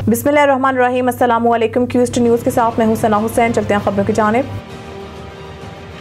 बिस्मिल्लाहिर्रहमानिर्रहीम। अस्सलामु अलैकुम। क्यूस्ट न्यूज़ के साथ मैं हूं सना हुसैन। चलते हैं खबरों की जानिब।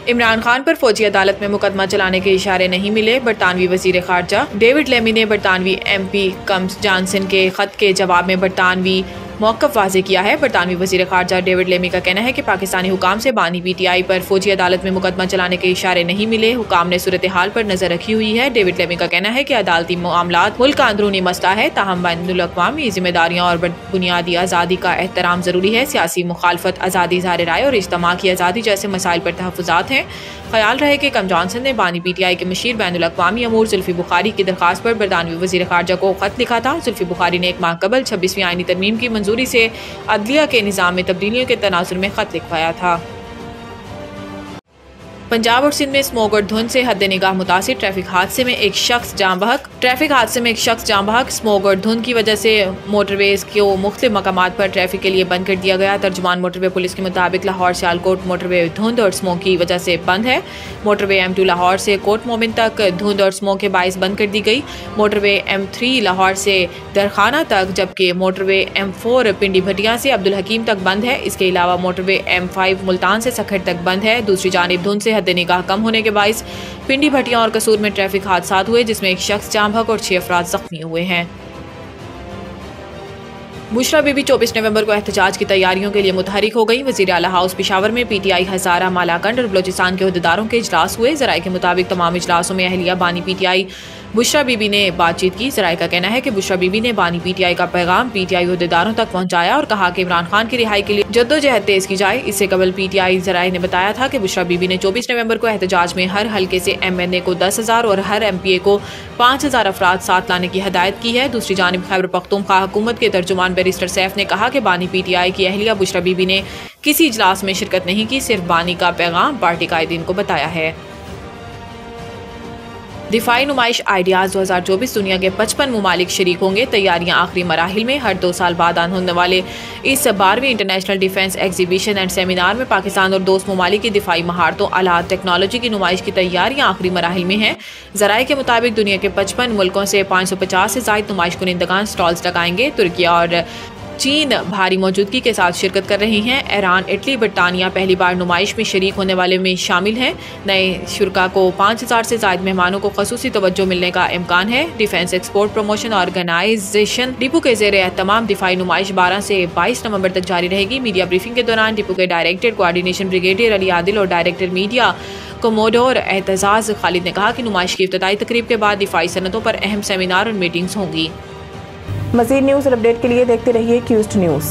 इमरान खान पर फौजी अदालत में मुकदमा चलाने के इशारे नहीं मिले। बरतानवी वजीर खारजा डेविड लेमी ने बरतानवी MP कम्स जॉनसन के खत के जवाब में बरतानवी मौक़िफ़ वाज़ेह किया है। बरतानवी वज़ीर ख़ारजा डेविड लेमी का कहना है कि पाकिस्तानी हुकाम से बानी PTI पर फौजी अदालत में मुकदमा चलाने के इशारे नहीं मिले। हुकाम ने सूरत हाल पर नज़र रखी हुई है। डेविड लेमी का कहना है कि अदालती मामलात मुल्क का अंदरूनी मसला है, ताहम बैनुल-अक़वामी जिम्मेदारियाँ और बुनियादी आज़ादी का एहतराम ज़रूरी है। सियासी मुखालफत, आज़ादी इज़हार राय और इज्तिमा की आज़ादी जैसे मसाइल पर तहफ़्फ़ुज़ात हैं। ख्याल रहे कि कम जॉनसन ने बानी PTI के मशीर बैनुल-अक़वामी अमूर जुल्फ़ी बुखारी की दरख्वास्त पर बरतानवी वज़ीर ख़ारजा को ख़त लिखा था। जुल्फ़ी बुखारी ने एक माह कबल 26वीं आईनी तरमीम की मंजूरी से अदलिया के निज़ाम में तब्दीलियों के तनाजुर में ख़त लिखवाया था। पंजाब और सिंध में स्मोक और धुंध से हद निगाह मुतासिर ट्रैफिक हादसे में एक शख्स जाँ बहक। स्मोक और धुंध की वजह से मोटरवेज को मुख्तलिफ मकामात पर ट्रैफिक के लिए बंद कर दिया गया। तर्जुमान मोटरवे पुलिस के मुताबिक लाहौर सियालकोट मोटरवे धुंध और स्मोक की वजह से बंद है। मोटरवे M2 लाहौर से कोट मोमिन तक धुंध और स्मोक के बाइस बंद कर दी गई। मोटरवे M3 लाहौर से दरखाना तक, जबकि मोटरवे M4 पिंडी भटिया से अब्दुल हकीम तक बंद है। इसके अलावा मोटरवे M5 मुल्तान से सखर तक बंद है। दूसरी जानिब धुंध से हद निगाह कम होने के बाइस पिंडी भटिया और कसूर में ट्रैफिक हादसा हुए, जिसमें एक शख्स जाँ बहक और 6 अफराद जख्मी हुए हैं। बुशरा बीबी 24 नवंबर को एहतजाज की तैयारियों के लिए मुतहरिक हो गई। वज़ीर आला हाउस पेशावर में PTI हज़ारा, मालाकंड और बलोचिस्तान के अहदेदारों के इजलास हुए। ज़राए के मुताबिक तमाम इजलासों में अहलिया बानी PTI बुशरा बीबी ने बातचीत की। ज़राए का कहना है कि बुशरा बीबी ने बानी PTI का पैगाम PTI अहदेदारों तक पहुँचाया और कहा कि इमरान खान की रिहाई के लिए जद्दोजहद तेज की जाए। इससे कबल PTI ज़राए ने बताया था कि बुशरा बीबी ने 24 नवंबर को एहतजाज में हर हल्के से MNA को 10,000 और हर MPA को 5,000 अफराद साथ लाने की हदायत की है। दूसरी जानिब खैबर पख्तूनख्वा हुकूमत के तर्जुमान बैरिस्टर सैफ ने कहा कि बानी PTI की अहलिया बुशरा बीबी ने किसी इजलास में शिरकत नहीं की, सिर्फ बानी का पैगाम पार्टी कायदीन को बताया है। दिफाई नुमाइश आइडियाज़ 2024 दुनिया के 55 मुमालिक शरीक होंगे। तैयारियां आखिरी मराहिल में। हर 2 साल बाद होने वाले इस 12वीं international defence exhibition and seminar में पाकिस्तान और दोस्त मुमालिक की दिफाई महारतों, आलात, टेक्नोलॉजी की नुमाइश की तैयारियां आखिरी मराहिल में हैं। ज़राए के मुताबिक दुनिया के 55 मुल्कों से 550 से ज़ायद नुमाइश कुनिंदगान स्टॉल्स लगाएंगे। तुर्की और चीन भारी मौजूदगी के साथ शिरकत कर रही हैं। ईरान, इटली, बरतानिया पहली बार नुमाइश में शरीक होने वाले में शामिल हैं। नए शुरा को 5,000 से ज़ायद मेहमानों को खसूसी तवज्जो मिलने का इम्कान है। Defence export promotion organisation depot के ज़ेर एहतमाम दिफाई नुमाइश 12 से 22 नवंबर तक जारी रहेगी। मीडिया ब्रीफिंग के दौरान डिपो के director coordination brigadier Ali Adil और director media commodore Aitzaz Khalid ने कहा कि नुमाइश की इफ्तिताई तकरीब के बाद दिफाई सनतों पर अहम सेमिनार और मीटिंग्स होंगी। मज़ीद न्यूज़ और अपडेट के लिए देखते रहिए क्यूस्ट न्यूज़।